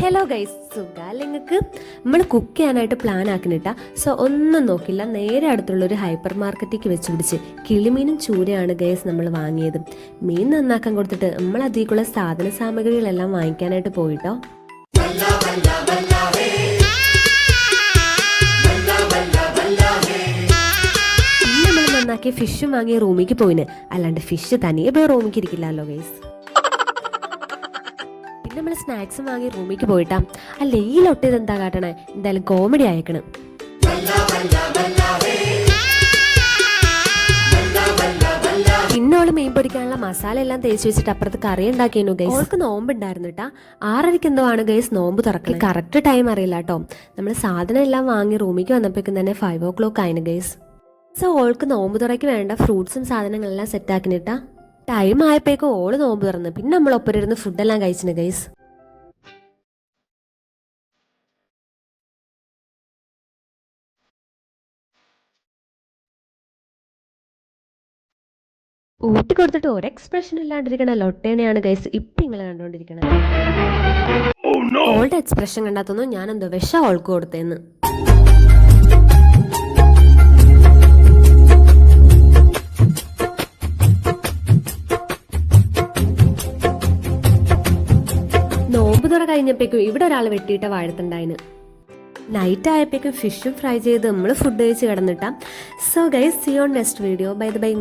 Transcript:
Hello guys, സുഖാല്ലേ നിങ്ങൾക്ക്? നമ്മൾ cook ചെയ്യാനായിട്ട് പ്ലാൻ ആക്കുന്നിട്ടാ. സോ ഒന്നും നോക്കില്ല, നേരെ അടുത്തുള്ളൊരു ഹൈപ്പർ മാർക്കറ്റിലേക്ക് വെച്ച് പിടിച്ച് കിളിമീനും ചൂരയാണ് ഗൈസ് നമ്മൾ വാങ്ങിയത്. മീൻ നന്നാക്കാൻ കൊടുത്തിട്ട് നമ്മൾ അതിലേക്കുള്ള സാധന സാമഗ്രികളെല്ലാം വാങ്ങിക്കാനായിട്ട് പോയിട്ടോ. നമ്മൾ നന്നാക്കിയ ഫിഷും വാങ്ങിയ റൂമിലേക്ക് പോയിന്. അല്ലാണ്ട് ഫിഷ് തനിയെ പോയി റൂമിലേക്ക് ഇരിക്കില്ലല്ലോ ഗൈസ്. നമ്മൾ സ്നാക്സും വാങ്ങി റൂമിലേക്ക് പോയിട്ടാ. അല്ല, ഈ ലൊട്ടേത് എന്താ കാട്ടണേ? എന്തായാലും കോമഡി അയക്കണം. പിന്നോള് മീൻ പൊരിക്കാനുള്ള മസാല എല്ലാം തേച്ച് വെച്ചിട്ട് അപ്പുറത്ത് കറി ഉണ്ടാക്കിയിരുന്നു ഗൈസ്. ഓൾക്ക് നോമ്പുണ്ടായിരുന്നു കേട്ടാ. 6:30 എന്തോ ആണ് ഗൈസ് നോമ്പ് തുറക്കുന്നത്. കറക്റ്റ് ടൈം അറിയില്ല കേട്ടോ. നമ്മൾ സാധനം എല്ലാം വാങ്ങി റൂമിലേക്ക് വന്നപ്പോഴേക്കും തന്നെ 5 o'clock ആയിരുന്നു ഗൈസ്. സോ ഓൾക്ക് നോമ്പ് തുറയ്ക്ക് വേണ്ട ഫ്രൂട്ട്സും സാധനങ്ങളെല്ലാം സെറ്റ് ആക്കിനിട്ടാ. ടൈം ആയപ്പോഴേക്കും ഓള് നോമ്പ് തുറന്ന്. പിന്നെ നമ്മൾ ഒപ്പം ഇരുന്ന് ഫുഡെല്ലാം കഴിച്ചിന് ഗൈസ്. ഊട്ടി കൊടുത്തിട്ട് ഒരു എക്സ്പ്രഷൻ ഇല്ലാണ്ടിരിക്കണ ലൊട്ടേനെയാണ് ഗൈസ് ഇപ്പം നിങ്ങൾ കണ്ടുകൊണ്ടിരിക്കണത്. ഓളുടെ എക്സ്പ്രഷൻ കണ്ടാത്തൊന്നും ഞാൻ എന്തോ ഓൾക്ക് കൊടുത്തേന്ന്. നോമ്പ് തുറ കഴിഞ്ഞപ്പോഴേക്കും ഇവിടെ ഒരാൾ വെട്ടിയിട്ട വാഴത്തുണ്ടായിന്. നൈറ്റ് ആയപ്പോഴേക്കും ഫിഷും ഫ്രൈ ചെയ്ത് നമ്മൾ ഫുഡ് കഴിച്ച് കിടന്നിട്ടാ. So guys, see on next video. Bye by.